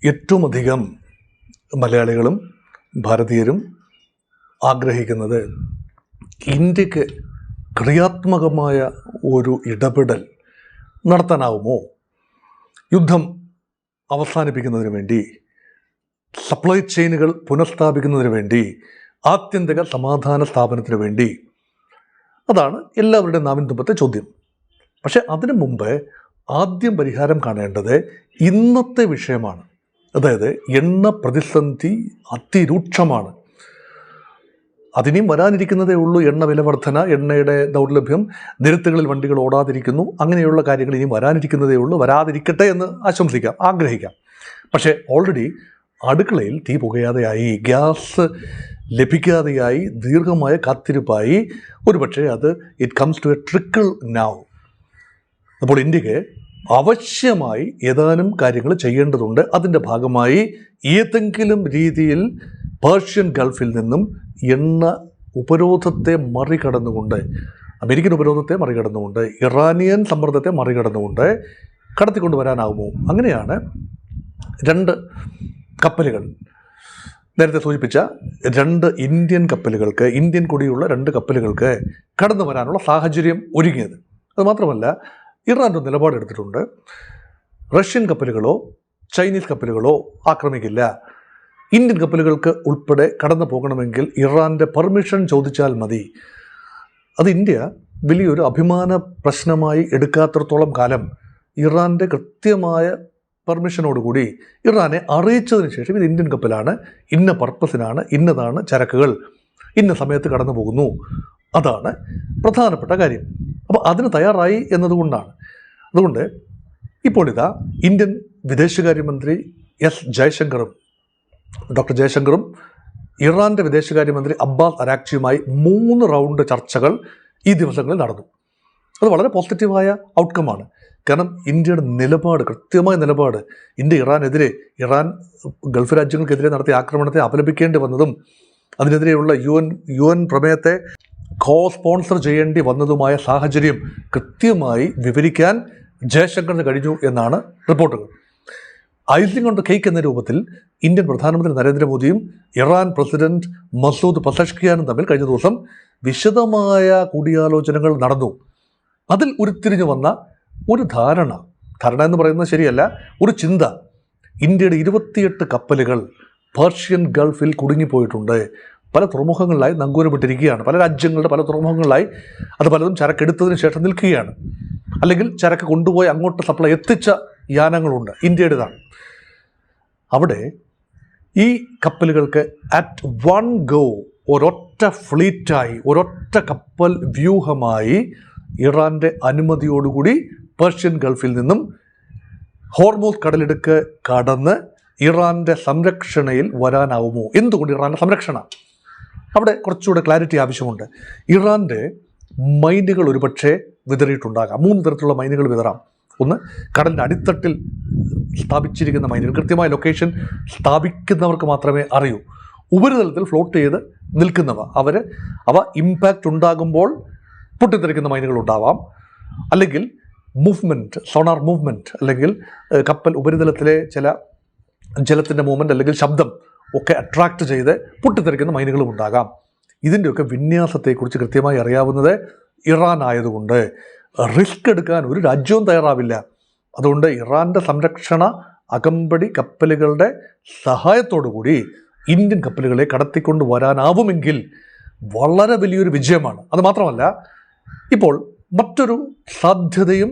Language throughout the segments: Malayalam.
ഏറ്റവും അധികം മലയാളികളും ഭാരതീയരും ആഗ്രഹിക്കുന്നത് ഇന്ത്യക്ക് ക്രിയാത്മകമായ ഒരു ഇടപെടൽ നടത്താനാവുമോ? യുദ്ധം അവസാനിപ്പിക്കുന്നതിന് വേണ്ടി, സപ്ലൈ ചെയിനുകൾ പുനഃസ്ഥാപിക്കുന്നതിന് വേണ്ടി, ആത്യന്തിക സമാധാന സ്ഥാപനത്തിന് വേണ്ടി. അതാണ് എല്ലാവരുടെയും നാവിൻ തുമ്പത്തെ ചോദ്യം. പക്ഷെ അതിനു മുമ്പ് ആദ്യം പരിഹാരം കാണേണ്ടത് ഇന്നത്തെ വിഷയമാണ്. അതായത് എണ്ണ പ്രതിസന്ധി അതിരൂക്ഷമാണ്. അതിനെയും വരാനിരിക്കുന്നതേ ഉള്ളൂ. എണ്ണ വില വർധന, എണ്ണയുടെ ദൗർലഭ്യം, നിരത്തുകളിൽ വണ്ടികൾ ഓടാതിരിക്കുന്നു, അങ്ങനെയുള്ള കാര്യങ്ങൾ ഇനിയും വരാനിരിക്കുന്നതേ ഉള്ളൂ. വരാതിരിക്കട്ടെ എന്ന് ആശംസിക്കാം, ആഗ്രഹിക്കാം. പക്ഷേ ഓൾറെഡി അടുക്കളയിൽ തീ പുകയാതെയായി, ഗ്യാസ് ലഭിക്കാതെയായി, ദീർഘമായ കാത്തിരിപ്പായി. ഒരുപക്ഷെ അത് it comes to a trickle now. അപ്പോൾ ഇന്ത്യക്ക് അവശ്യമായി ഏതാനും കാര്യങ്ങൾ ചെയ്യേണ്ടതുണ്ട്. അതിൻ്റെ ഭാഗമായി ഏതെങ്കിലും രീതിയിൽ പേർഷ്യൻ ഗൾഫിൽ നിന്നും എണ്ണ ഉപരോധത്തെ മറികടന്നുകൊണ്ട്, അമേരിക്കൻ ഉപരോധത്തെ മറികടന്നുകൊണ്ട്, ഇറാനിയൻ സമ്മർദ്ദത്തെ മറികടന്നുകൊണ്ട് കടത്തിക്കൊണ്ടുവരാനാകുമോ? അങ്ങനെയാണ് 2 കപ്പലുകൾ, നേരത്തെ സൂചിപ്പിച്ച 2 ഇന്ത്യൻ കപ്പലുകൾക്ക്, ഇന്ത്യൻ കൊടിയുള്ള 2 കപ്പലുകൾക്ക് കടന്നു വരാനുള്ള സാഹചര്യം ഒരുങ്ങിയത്. അതുമാത്രമല്ല, ഇറാൻ ഒരു നിലപാടെടുത്തിട്ടുണ്ട്. റഷ്യൻ കപ്പലുകളോ ചൈനീസ് കപ്പലുകളോ ആക്രമിക്കില്ല. ഇന്ത്യൻ കപ്പലുകൾക്ക് ഉൾപ്പെടെ കടന്നു പോകണമെങ്കിൽ ഇറാൻ്റെ പെർമിഷൻ ചോദിച്ചാൽ മതി. അത് ഇന്ത്യ വലിയൊരു അഭിമാന പ്രശ്നമായി എടുക്കാത്തിടത്തോളം കാലം ഇറാൻ്റെ കൃത്യമായ പെർമിഷനോടുകൂടി ഇറാനെ അറിയിച്ചതിന് ശേഷം ഇത് ഇന്ത്യൻ കപ്പലാണ്, ഇന്ന പർപ്പസിനാണ്, ഇന്നതാണ് ചരക്കുകൾ, ഇന്ന സമയത്ത് കടന്നു പോകുന്നു, അതാണ് പ്രധാനപ്പെട്ട കാര്യം. അപ്പോൾ അതിന് തയ്യാറായി എന്നതുകൊണ്ടാണ്. അതുകൊണ്ട് ഇപ്പോൾ ഇതാ ഇന്ത്യൻ വിദേശകാര്യമന്ത്രി ഡോക്ടർ ജയശങ്കറും ഇറാൻ്റെ വിദേശകാര്യമന്ത്രി അബ്ബാസ് അരാക്ചിയുമായി 3 റൗണ്ട് ചർച്ചകൾ ഈ ദിവസങ്ങളിൽ നടന്നു. അത് വളരെ പോസിറ്റീവായ ഔട്ട്കമാണ്. കാരണം ഇന്ത്യയുടെ നിലപാട്, കൃത്യമായ നിലപാട്, ഇന്ത്യ ഇറാൻ ഗൾഫ് രാജ്യങ്ങൾക്കെതിരെ നടത്തിയ ആക്രമണത്തെ അപലപിക്കേണ്ടി വന്നതും അതിനെതിരെയുള്ള യു എൻ പ്രമേയത്തെ സ്പോൺസർ ചെയ്യേണ്ടി വന്നതുമായ സാഹചര്യം കൃത്യമായി വിവരിക്കാൻ ജയശങ്കറിന് കഴിഞ്ഞു എന്നാണ് റിപ്പോർട്ടുകൾ. ഐസിംഗ് ഓൺ ദ കേക്ക് എന്ന രൂപത്തിൽ ഇന്ത്യൻ പ്രധാനമന്ത്രി നരേന്ദ്രമോദിയും ഇറാൻ പ്രസിഡന്റ് മസൂദ് പെസഷ്കിയാനും തമ്മിൽ കഴിഞ്ഞ ദിവസം വിശദമായ കൂടിയാലോചനകൾ നടന്നു. അതിൽ ഉരുത്തിരിഞ്ഞു വന്ന ഒരു ധാരണ എന്ന് പറയുന്നത് ശരിയല്ല, ഒരു ചിന്ത. ഇന്ത്യയുടെ 28 കപ്പലുകൾ പേർഷ്യൻ ഗൾഫിൽ കുടുങ്ങിപ്പോയിട്ടുണ്ട്. പല തുറമുഖങ്ങളിലായി നങ്കൂരമിട്ടിരിക്കുകയാണ്. പല രാജ്യങ്ങളുടെ പല തുറമുഖങ്ങളിലായി അത് പലതും ചരക്കെടുത്തതിന് ശേഷം നിൽക്കുകയാണ്. അല്ലെങ്കിൽ ചരക്ക് കൊണ്ടുപോയി അങ്ങോട്ട് സപ്ലൈ എത്തിച്ച യാനങ്ങളുണ്ട്, ഇന്ത്യയുടേതാണ്. അവിടെ ഈ കപ്പലുകൾക്ക് അറ്റ് വൺ ഗോ, ഒരൊറ്റ ഫ്ലീറ്റായി, ഒരൊറ്റ കപ്പൽ വ്യൂഹമായി ഇറാൻ്റെ അനുമതിയോടുകൂടി പേർഷ്യൻ ഗൾഫിൽ നിന്നും ഹോർമൂസ് കടലിടുക്ക് കടന്ന് ഇറാൻ്റെ സംരക്ഷണയിൽ വരാനാവുമോ? എന്തുകൊണ്ട് ഇറാൻ്റെ സംരക്ഷണ? അവിടെ കുറച്ചുകൂടെ ക്ലാരിറ്റി ആവശ്യമുണ്ട്. ഇറാൻ്റെ മൈനുകൾ ഒരുപക്ഷെ വിതറിയിട്ടുണ്ടാകാം. 3 തരത്തിലുള്ള മൈനുകൾ വിതറാം. ഒന്ന്, കടലിൻ്റെ അടിത്തട്ടിൽ സ്ഥാപിച്ചിരിക്കുന്ന മൈനുകൾ, കൃത്യമായ ലൊക്കേഷൻ സ്ഥാപിക്കുന്നവർക്ക് മാത്രമേ അറിയൂ. ഉപരിതലത്തിൽ ഫ്ലോട്ട് ചെയ്ത് നിൽക്കുന്നവ, അവ ഇമ്പാക്റ്റ് ഉണ്ടാകുമ്പോൾ പൊട്ടിത്തെറിക്കുന്ന മൈനുകൾ ഉണ്ടാവാം. അല്ലെങ്കിൽ സോണാർ മൂവ്മെൻറ്റ്, അല്ലെങ്കിൽ കപ്പൽ ഉപരിതലത്തിലെ ചില ജലത്തിൻ്റെ മൂവ്മെൻറ്റ് അല്ലെങ്കിൽ ശബ്ദം ഒക്കെ അട്രാക്റ്റ് ചെയ്ത് പൊട്ടിത്തെറിക്കുന്ന മൈനുകളും ഉണ്ടാകാം. ഇതിൻ്റെയൊക്കെ വിന്യാസത്തെക്കുറിച്ച് കൃത്യമായി അറിയാവുന്നത് ഇറാൻ ആയതുകൊണ്ട് റിസ്ക് എടുക്കാൻ ഒരു രാജ്യവും തയ്യാറാവില്ല. അതുകൊണ്ട് ഇറാൻ്റെ സംരക്ഷണ അകമ്പടി കപ്പലുകളുടെ സഹായത്തോടുകൂടി ഇന്ത്യൻ കപ്പലുകളെ കടത്തിക്കൊണ്ട് വരാനാവുമെങ്കിൽ വളരെ വലിയൊരു വിജയമാണ്. അതുമാത്രമല്ല, ഇപ്പോൾ മറ്റൊരു സാധ്യതയും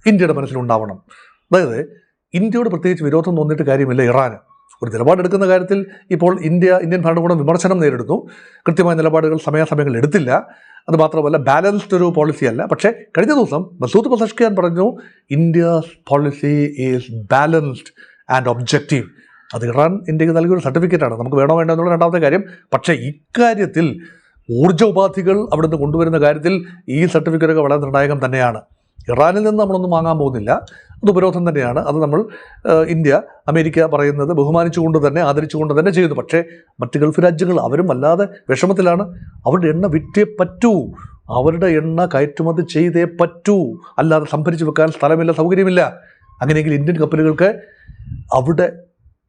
ഇന്ത്യയുടെ മനസ്സിലുണ്ടാവണം. അതായത് ഇന്ത്യയോട് പ്രത്യേകിച്ച് വിരോധം തോന്നിയിട്ട് കാര്യമില്ല ഇറാന്. ഒരു നിലപാടെടുക്കുന്ന കാര്യത്തിൽ ഇപ്പോൾ ഇന്ത്യൻ ഭരണകൂടം വിമർശനം നേരിടുന്നു. കൃത്യമായ നിലപാടുകൾ സമയാസമയങ്ങൾ എടുത്തില്ല. അതുമാത്രമല്ല, ബാലൻസ്ഡ് ഒരു പോളിസി അല്ല. പക്ഷേ കഴിഞ്ഞ ദിവസം മസൂദ് പെസഷ്കിയാൻ പറഞ്ഞു, India's policy is balanced and objective. അത് ഇറാൻ ഇന്ത്യക്ക് നൽകിയൊരു സർട്ടിഫിക്കറ്റാണ്. നമുക്ക് വേണോ വേണ്ടോ എന്നുള്ള രണ്ടാമത്തെ കാര്യം. പക്ഷേ ഇക്കാര്യത്തിൽ ഊർജ്ജ ഉപാധികൾ അവിടുന്ന് കൊണ്ടുവരുന്ന കാര്യത്തിൽ ഈ സർട്ടിഫിക്കറ്റൊക്കെ വളരെ നിർണായകം തന്നെയാണ്. ഇറാനിൽ നിന്ന് നമ്മളൊന്നും വാങ്ങാൻ പോകുന്നില്ല, അത് ഉപരോധം തന്നെയാണ്. അത് നമ്മൾ അമേരിക്ക പറയുന്നത് ബഹുമാനിച്ചുകൊണ്ട് തന്നെ ആദരിച്ചുകൊണ്ട് തന്നെ ചെയ്യുന്നു. പക്ഷേ മറ്റ് ഗൾഫ് രാജ്യങ്ങൾ അവരും വല്ലാതെ വിഷമത്തിലാണ്. അവരുടെ എണ്ണ വിറ്റേ പറ്റൂ, അവരുടെ എണ്ണ കയറ്റുമതി ചെയ്തേ പറ്റൂ, അല്ലാതെ സംഭരിച്ച് വെക്കാൻ സ്ഥലമില്ല, സൗകര്യമില്ല. അങ്ങനെയെങ്കിൽ ഇന്ത്യൻ കപ്പലുകൾക്ക് അവിടെ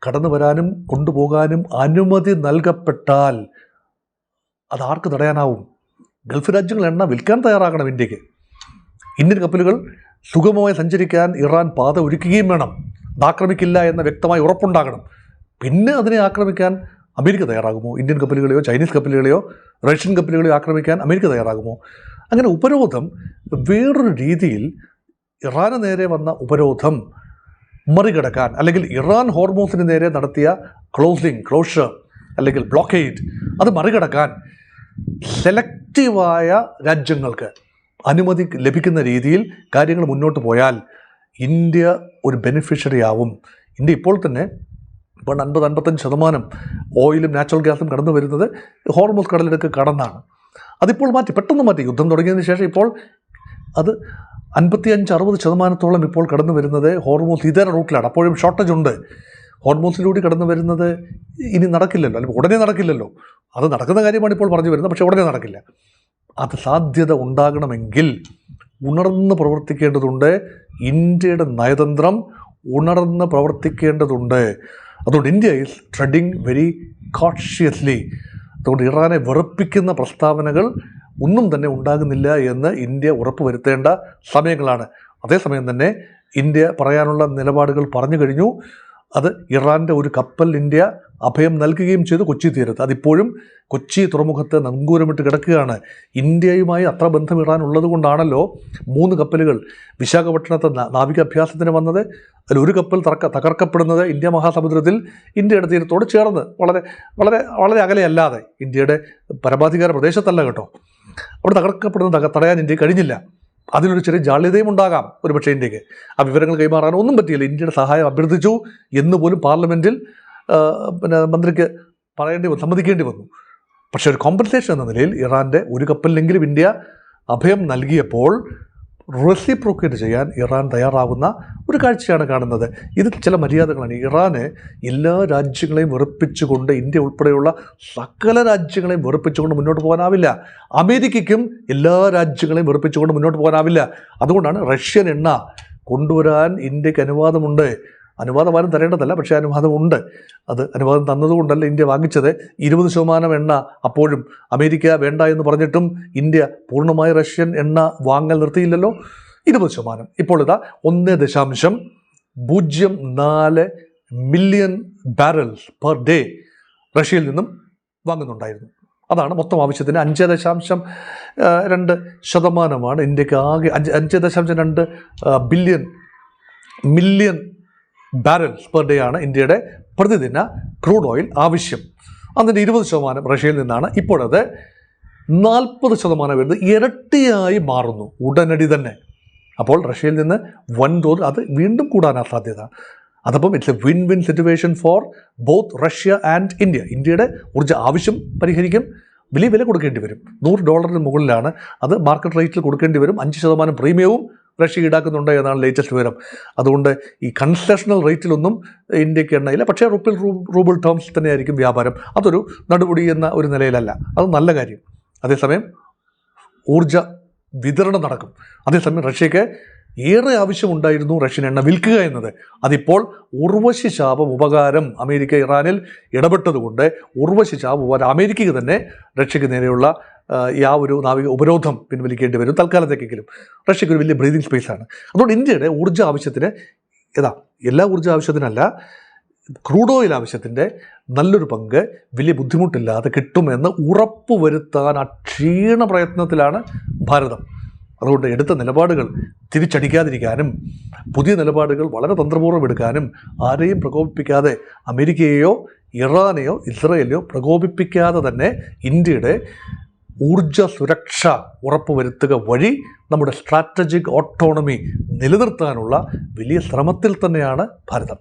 കടന്നു വരാനും കൊണ്ടുപോകാനും അനുമതി നൽകപ്പെട്ടാൽ അതാർക്ക് തടയാനാവും? ഗൾഫ് രാജ്യങ്ങൾ എണ്ണ വിൽക്കാൻ തയ്യാറാകണം ഇന്ത്യക്ക്. ഇന്ത്യൻ കപ്പലുകൾ സുഗമമായി സഞ്ചരിക്കാൻ ഇറാൻ പാത ഒരുക്കുകയും വേണം. അത് ആക്രമിക്കില്ല എന്ന വ്യക്തമായി ഉറപ്പുണ്ടാകണം. പിന്നെ അതിനെ ആക്രമിക്കാൻ അമേരിക്ക തയ്യാറാകുമോ? ഇന്ത്യൻ കപ്പലുകളെയോ ചൈനീസ് കപ്പലുകളെയോ റഷ്യൻ കപ്പലുകളെയോ ആക്രമിക്കാൻ അമേരിക്ക തയ്യാറാകുമോ? അങ്ങനെ ഉപരോധം വേറൊരു രീതിയിൽ ഇറാന് നേരെ വന്ന ഉപരോധം മറികടക്കാൻ, അല്ലെങ്കിൽ ഇറാൻ ഹോർമോസിന് നേരെ നടത്തിയ ക്ലോഷർ അല്ലെങ്കിൽ ബ്ലോക്കേഡ് അത് മറികടക്കാൻ സെലക്റ്റീവായ രാജ്യങ്ങൾക്ക് അനുമതി ലഭിക്കുന്ന രീതിയിൽ കാര്യങ്ങൾ മുന്നോട്ട് പോയാൽ ഇന്ത്യ ഒരു ബെനിഫിഷ്യറി ആവും. ഇന്ത്യ ഇപ്പോൾ തന്നെ 50-55% ഓയിലും നാച്ചുറൽ ഗ്യാസും കടന്നു വരുന്നത് ഹോർമോസ് കടലിലേക്ക് കടന്നാണ്. അതിപ്പോൾ പെട്ടെന്ന് മാറ്റി. യുദ്ധം തുടങ്ങിയതിന് ശേഷം ഇപ്പോൾ അത് 55-60% ഇപ്പോൾ കടന്നു വരുന്നത് ഹോർമോസ് ഇതര റൂട്ടിലാണ്. അപ്പോഴും ഷോർട്ടേജ് ഉണ്ട്. ഹോർമോസിലൂടെ കടന്നു വരുന്നത് ഇനി നടക്കില്ലല്ലോ, അല്ലെങ്കിൽ ഉടനെ നടക്കില്ലല്ലോ. അത് നടക്കുന്ന കാര്യമാണ് ഇപ്പോൾ പറഞ്ഞു വരുന്നത്, പക്ഷേ ഉടനെ നടക്കില്ല. അത് സാധ്യത ഉണ്ടാകണമെങ്കിൽ ഉണർന്ന് പ്രവർത്തിക്കേണ്ടതുണ്ട്. ഇന്ത്യയുടെ നയതന്ത്രം ഉണർന്ന് പ്രവർത്തിക്കേണ്ടതുണ്ട്. അതുകൊണ്ട് India is treading very cautiously. അതുകൊണ്ട് ഇറാനെ വെറുപ്പിക്കുന്ന പ്രസ്താവനകൾ ഒന്നും തന്നെ ഉണ്ടാകുന്നില്ല എന്ന് ഇന്ത്യ ഉറപ്പുവരുത്തേണ്ട സമയങ്ങളാണ്. അതേസമയം തന്നെ ഇന്ത്യ പറയാനുള്ള നിലപാടുകൾ പറഞ്ഞു കഴിഞ്ഞു. അത് ഇറാൻ്റെ ഒരു കപ്പൽ ഇന്ത്യ അഭയം നൽകുകയും ചെയ്തു കൊച്ചി തീരത്ത്. അതിപ്പോഴും കൊച്ചി തുറമുഖത്ത് നങ്കൂരമിട്ട് കിടക്കുകയാണ്. ഇന്ത്യയുമായി അത്ര ബന്ധം ഇറാൻ ഉള്ളത് കൊണ്ടാണല്ലോ 3 കപ്പലുകൾ വിശാഖപട്ടണത്ത് നാവികാഭ്യാസത്തിന് വന്നത്. അതിലൊരു കപ്പൽ തകർക്കപ്പെടുന്നത് ഇന്ത്യ മഹാസമുദ്രത്തിൽ ഇന്ത്യയുടെ തീരത്തോട് ചേർന്ന് വളരെ വളരെ വളരെ അകലെയല്ലാതെ, ഇന്ത്യയുടെ പരമാധികാര പ്രദേശത്തല്ല കേട്ടോ. അവിടെ തകർക്കപ്പെടുന്നത് തടയാൻ ഇന്ത്യക്ക് കഴിഞ്ഞില്ല. അതിലൊരു ചെറിയ ജാള്യതയും ഉണ്ടാകാം ഒരുപക്ഷെ ഇന്ത്യക്ക്. ആ വിവരങ്ങൾ കൈമാറാൻ ഒന്നും പറ്റിയില്ല. ഇന്ത്യയുടെ സഹായം അഭ്യർത്ഥിച്ചു എന്ന് പോലും പാർലമെൻറ്റിൽ മന്ത്രിക്ക് സമ്മതിക്കേണ്ടി വന്നു. പക്ഷേ ഒരു കോമ്പൻസേഷൻ എന്ന നിലയിൽ ഇറാൻ്റെ ഒരു കപ്പലിലെങ്കിലും ഇന്ത്യ അഭയം നൽകിയപ്പോൾ റെസിപ്രോക്കേറ്റ് ചെയ്യാൻ ഇറാൻ തയ്യാറാവുന്ന ഒരു കാഴ്ചയാണ് കാണുന്നത്. ഇത് ചില മര്യാദകളാണ്. ഇറാന് എല്ലാ രാജ്യങ്ങളെയും വെറുപ്പിച്ചുകൊണ്ട്, ഇന്ത്യ ഉൾപ്പെടെയുള്ള സകല രാജ്യങ്ങളെയും വെറുപ്പിച്ചുകൊണ്ട് മുന്നോട്ട് പോകാനാവില്ല. അമേരിക്കയ്ക്കും എല്ലാ രാജ്യങ്ങളെയും വെറുപ്പിച്ചുകൊണ്ട് മുന്നോട്ട് പോകാനാവില്ല. അതുകൊണ്ടാണ് റഷ്യൻ എണ്ണ കൊണ്ടുവരാൻ ഇന്ത്യക്ക് അനുവാദമുണ്ട്. അനുവാദം ആരും തരേണ്ടതല്ല, പക്ഷേ അനുവാദമുണ്ട്. അത് അനുവാദം തന്നതുകൊണ്ടല്ല ഇന്ത്യ വാങ്ങിച്ചത്. 20% എണ്ണ അപ്പോഴും അമേരിക്ക വേണ്ട എന്ന് പറഞ്ഞിട്ടും ഇന്ത്യ പൂർണ്ണമായി റഷ്യൻ എണ്ണ വാങ്ങൽ നിർത്തിയില്ലല്ലോ. 20%. ഇപ്പോൾ ഇതാ 1.04 മില്യൺ ബാരൽസ് പെർ ഡേ റഷ്യയിൽ നിന്നും വാങ്ങുന്നുണ്ടായിരുന്നു. അതാണ് മൊത്തം ആവശ്യത്തിന് 5.2% ഇന്ത്യക്ക് ആകെ 5.2 മില്യൺ ബാരൽസ് പെർ ഡേ ആണ് ഇന്ത്യയുടെ പ്രതിദിന ക്രൂഡ് ഓയിൽ ആവശ്യം. അതിൻ്റെ 20% റഷ്യയിൽ നിന്നാണ്. ഇപ്പോഴത് 40% വരുന്നത് ഇരട്ടിയായി മാറുന്നു ഉടനടി തന്നെ. അപ്പോൾ റഷ്യയിൽ നിന്ന് വൻതോതിൽ അത് വീണ്ടും കൂടാനാണ് സാധ്യത. അതപ്പം it's a win win situation for both Russia and India. ഇന്ത്യയുടെ ഊർജ്ജ ആവശ്യം പരിഹരിക്കും. വലിയ വില കൊടുക്കേണ്ടി വരും. $100 മുകളിലാണ്. അത് മാർക്കറ്റ് റേറ്റിൽ കൊടുക്കേണ്ടി വരും. 5% പ്രീമിയവും റഷ്യ ഈടാക്കുന്നുണ്ട് എന്നാണ് ലേറ്റസ്റ്റ് വിവരം. അതുകൊണ്ട് ഈ കൺസെഷണൽ റേറ്റിലൊന്നും ഇന്ത്യക്ക് എണ്ണയില്ല. പക്ഷേ റൂബിൾ ടേംസിൽ തന്നെയായിരിക്കും വ്യാപാരം. അതൊരു നടുപടി എന്ന ഒരു നിലയിലല്ല. അത് നല്ല കാര്യം. അതേസമയം ഊർജ വിതരണം നടക്കും. അതേസമയം റഷ്യക്ക് ഏറെ ആവശ്യമുണ്ടായിരുന്നു റഷ്യൻ എണ്ണ വിൽക്കുക എന്നത്. അതിപ്പോൾ ഉർവശി ശാപം ഉപകാരം അമേരിക്ക ഇറാനിൽ ഇടപെട്ടതുകൊണ്ട് ഉർവശി ശാപം ഉപകാരം അമേരിക്കയ്ക്ക് തന്നെ റഷ്യക്ക് നേരെയുള്ള ആ ഒരു നാവിക ഉപരോധം പിൻവലിക്കേണ്ടി വരും തൽക്കാലത്തേക്കെങ്കിലും. റഷ്യക്ക് ഒരു വലിയ ബ്രീതിങ് സ്പേസാണ്. അതുകൊണ്ട് ഇന്ത്യയുടെ ഊർജ്ജ ആവശ്യത്തിന് എല്ലാ ഊർജ്ജ ആവശ്യത്തിനല്ല, ക്രൂഡ് ഓയിൽ ആവശ്യത്തിൻ്റെ നല്ലൊരു പങ്ക് വലിയ ബുദ്ധിമുട്ടില്ലാതെ കിട്ടുമെന്ന് ഉറപ്പുവരുത്താൻ അക്ഷീണ പ്രയത്നത്തിലാണ് ഭാരതം. അതുകൊണ്ട് എടുത്ത നിലപാടുകൾ തിരിച്ചടിക്കാതിരിക്കാനും പുതിയ നിലപാടുകൾ വളരെ തന്ത്രപൂർവ്വം എടുക്കാനും ആരെയും പ്രകോപിപ്പിക്കാതെ, അമേരിക്കയെയോ ഇറാനെയോ ഇസ്രയേലിനെയോ പ്രകോപിപ്പിക്കാതെ തന്നെ ഇന്ത്യയുടെ ഊർജ്ജ സുരക്ഷ ഉറപ്പുവരുത്തുക വഴി നമ്മുടെ സ്ട്രാറ്റജിക് ഓട്ടോണമി നിലനിർത്താനുള്ള വലിയ ശ്രമത്തിൽ തന്നെയാണ് ഭാരതം.